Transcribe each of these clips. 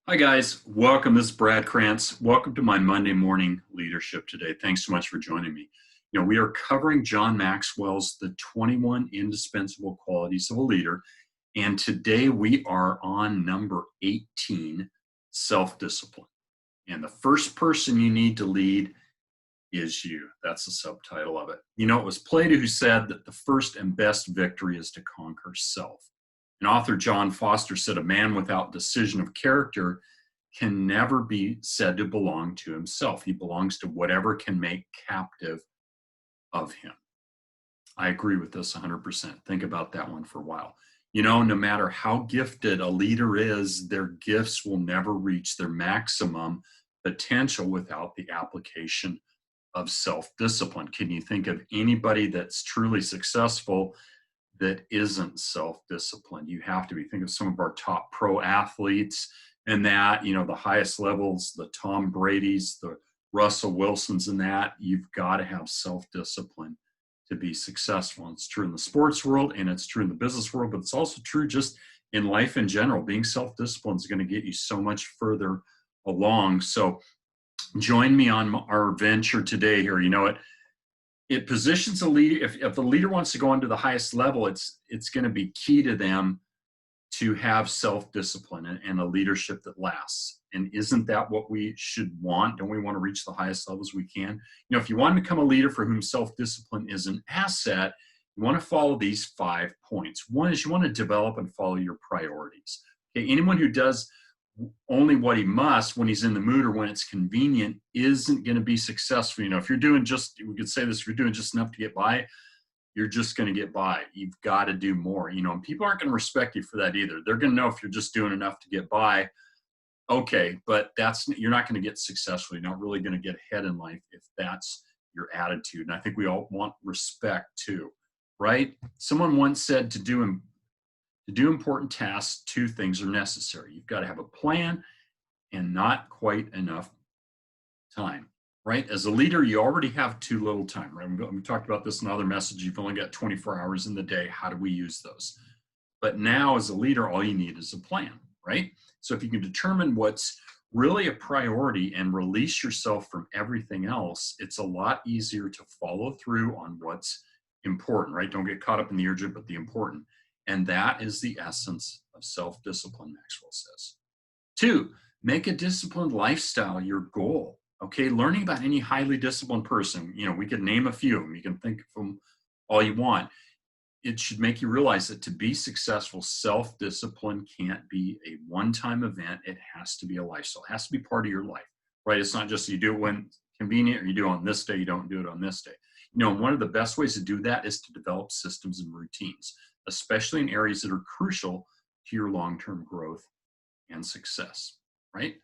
Hi, guys. Welcome. This is Brad Krantz. Welcome to my Monday morning leadership today. Thanks so much for joining me. We are covering John Maxwell's The 21 Indispensable Qualities of a Leader. And today we are on number 18, self discipline. And the first person you need to lead is you. That's the subtitle of it. It was Plato who said that the first and best victory is to conquer self. And author John Foster said, a man without decision of character can never be said to belong to himself. He belongs to whatever can make captive of him. I agree with this 100%. Think about that one for a while. No matter how gifted a leader is, their gifts will never reach their maximum potential without the application of self-discipline. Can you think of anybody that's truly successful that isn't self-disciplined? You have to be. Think of some of our top pro athletes and that, the highest levels, the Tom Brady's, the Russell Wilsons and that. You've got to have self-discipline to be successful. And it's true in the sports world and it's true in the business world, but it's also true just in life in general. Being self-disciplined is going to get you so much further along. So join me on our venture today here. It positions a leader. If the leader wants to go on to the highest level, it's going to be key to them to have self-discipline and a leadership that lasts. And isn't that what we should want? Don't we want to reach the highest levels we can? If you want to become a leader for whom self-discipline is an asset, you want to follow these 5 points. One is you want to develop and follow your priorities. Okay, anyone who does only what he must when he's in the mood or when it's convenient isn't going to be successful. If you're doing we could say this, if you're doing just enough to get by, you're just going to get by. You've got to do more, and people aren't going to respect you for that either. They're going to know if you're just doing enough to get by. Okay, but you're not going to get successful. You're not really going to get ahead in life if that's your attitude. And I think we all want respect too, right? Someone once said to do important tasks, 2 things are necessary. You've got to have a plan and not quite enough time, right? As a leader, you already have too little time, right? We talked about this in another message. You've only got 24 hours in the day. How do we use those? But now as a leader, all you need is a plan, right? So if you can determine what's really a priority and release yourself from everything else, it's a lot easier to follow through on what's important, right? Don't get caught up in the urgent, but the important. And that is the essence of self-discipline, Maxwell says. 2, make a disciplined lifestyle your goal. Okay, learning about any highly disciplined person, we could name a few of them. You can think of them all you want. It should make you realize that to be successful, self-discipline can't be a one-time event. It has to be a lifestyle. It has to be part of your life, right? It's not just you do it when convenient or you do it on this day, you don't do it on this day. One of the best ways to do that is to develop systems and routines, especially in areas that are crucial to your long-term growth and success, right?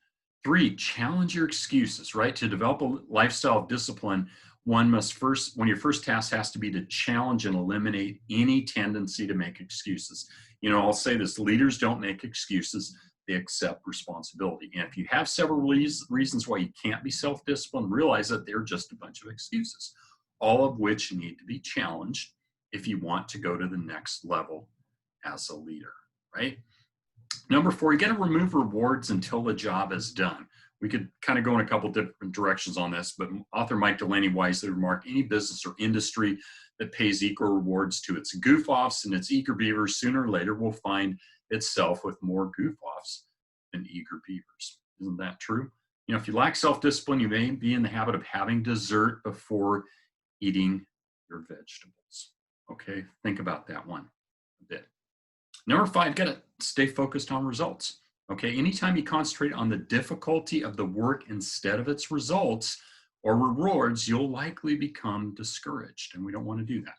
3, challenge your excuses, right? To develop a lifestyle of discipline, one of your first tasks has to be to challenge and eliminate any tendency to make excuses. I'll say this, leaders don't make excuses, they accept responsibility. And if you have several reasons why you can't be self-disciplined, realize that they're just a bunch of excuses, all of which need to be challenged if you want to go to the next level as a leader, right? Number 4, you got to remove rewards until the job is done. We could kind of go in a couple different directions on this, but author Mike Delaney wisely remarked, any business or industry that pays equal rewards to its goof-offs and its eager beavers sooner or later will find itself with more goof-offs than eager beavers. Isn't that true? If you lack self-discipline, you may be in the habit of having dessert before eating your vegetables. Okay, think about that one a bit. Number 5, got to stay focused on results. Okay, anytime you concentrate on the difficulty of the work instead of its results or rewards, you'll likely become discouraged, and we don't want to do that.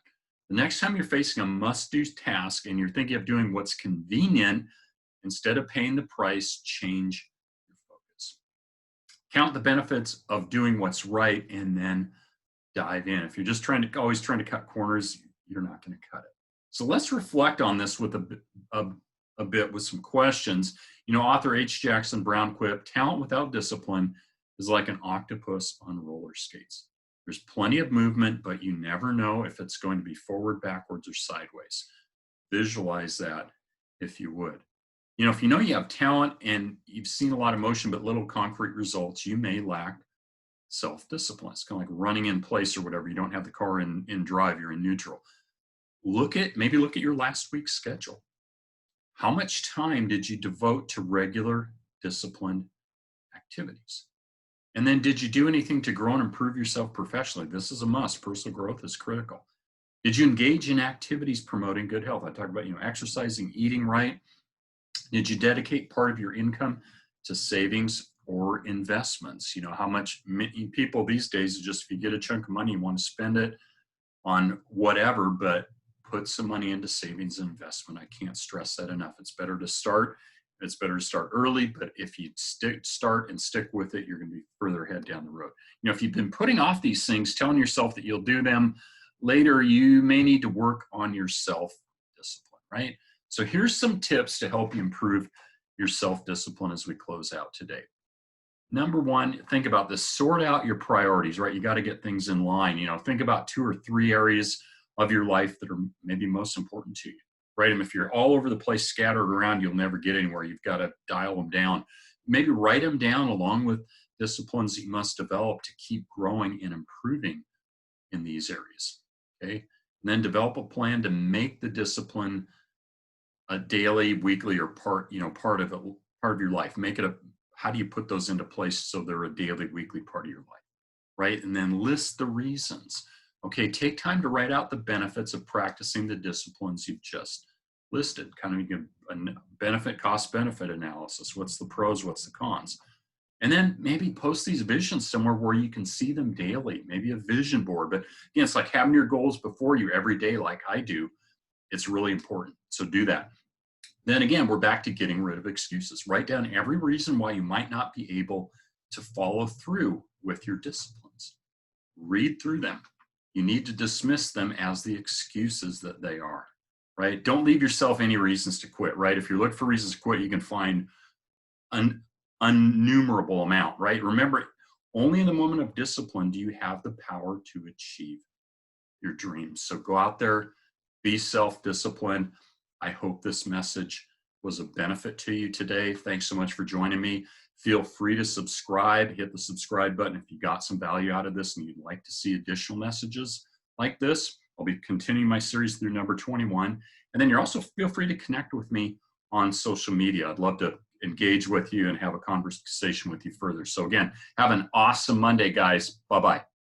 The next time you're facing a must-do task and you're thinking of doing what's convenient, instead of paying the price, change your focus. Count the benefits of doing what's right and then dive in. If you're just always trying to cut corners, you're not going to cut it. So let's reflect on this with a bit with some questions. Author H. Jackson Brown quipped, talent without discipline is like an octopus on roller skates. There's plenty of movement, but you never know if it's going to be forward, backwards, or sideways. Visualize that if you would. If you know you have talent and you've seen a lot of motion but little concrete results, you may lack self-discipline. It's kind of like running in place or whatever. You don't have the car in drive, you're in neutral. Maybe look at your last week's schedule. How much time did you devote to regular disciplined activities? And then did you do anything to grow and improve yourself professionally? This is a must. Personal growth is critical. Did you engage in activities promoting good health? I talked about, exercising, eating right. Did you dedicate part of your income to savings or investments? How much many people these days, just if you get a chunk of money, you want to spend it on whatever, but put some money into savings and investment. I can't stress that enough. It's better to start. It's better to start early, but if you start and stick with it, you're going to be further ahead down the road. If you've been putting off these things, telling yourself that you'll do them later, you may need to work on your self-discipline, right? So here's some tips to help you improve your self-discipline as we close out today. Number one, think about this. Sort out your priorities, right? You got to get things in line. Think about 2 or 3 areas of your life that are maybe most important to you. Write them. If you're all over the place, scattered around, you'll never get anywhere. You've got to dial them down. Maybe write them down along with disciplines that you must develop to keep growing and improving in these areas. Okay. And then develop a plan to make the discipline a daily, weekly, or part of your life. How do you put those into place so they're a daily, weekly part of your life, right? And then list the reasons. Okay, take time to write out the benefits of practicing the disciplines you've just listed. Kind of a benefit, cost benefit analysis. What's the pros, what's the cons? And then maybe post these visions somewhere where you can see them daily, maybe a vision board. But again, it's like having your goals before you every day like I do. It's really important. So do that. Then again, we're back to getting rid of excuses. Write down every reason why you might not be able to follow through with your disciplines. Read through them. You need to dismiss them as the excuses that they are, right? Don't leave yourself any reasons to quit, right? If you're looking for reasons to quit, you can find an innumerable amount, right? Remember, only in the moment of discipline do you have the power to achieve your dreams. So go out there, be self-disciplined. I hope this message was a benefit to you today. Thanks so much for joining me. Feel free to subscribe. Hit the subscribe button if you got some value out of this and you'd like to see additional messages like this. I'll be continuing my series through number 21. And then you're also feel free to connect with me on social media. I'd love to engage with you and have a conversation with you further. So again, have an awesome Monday, guys. Bye-bye.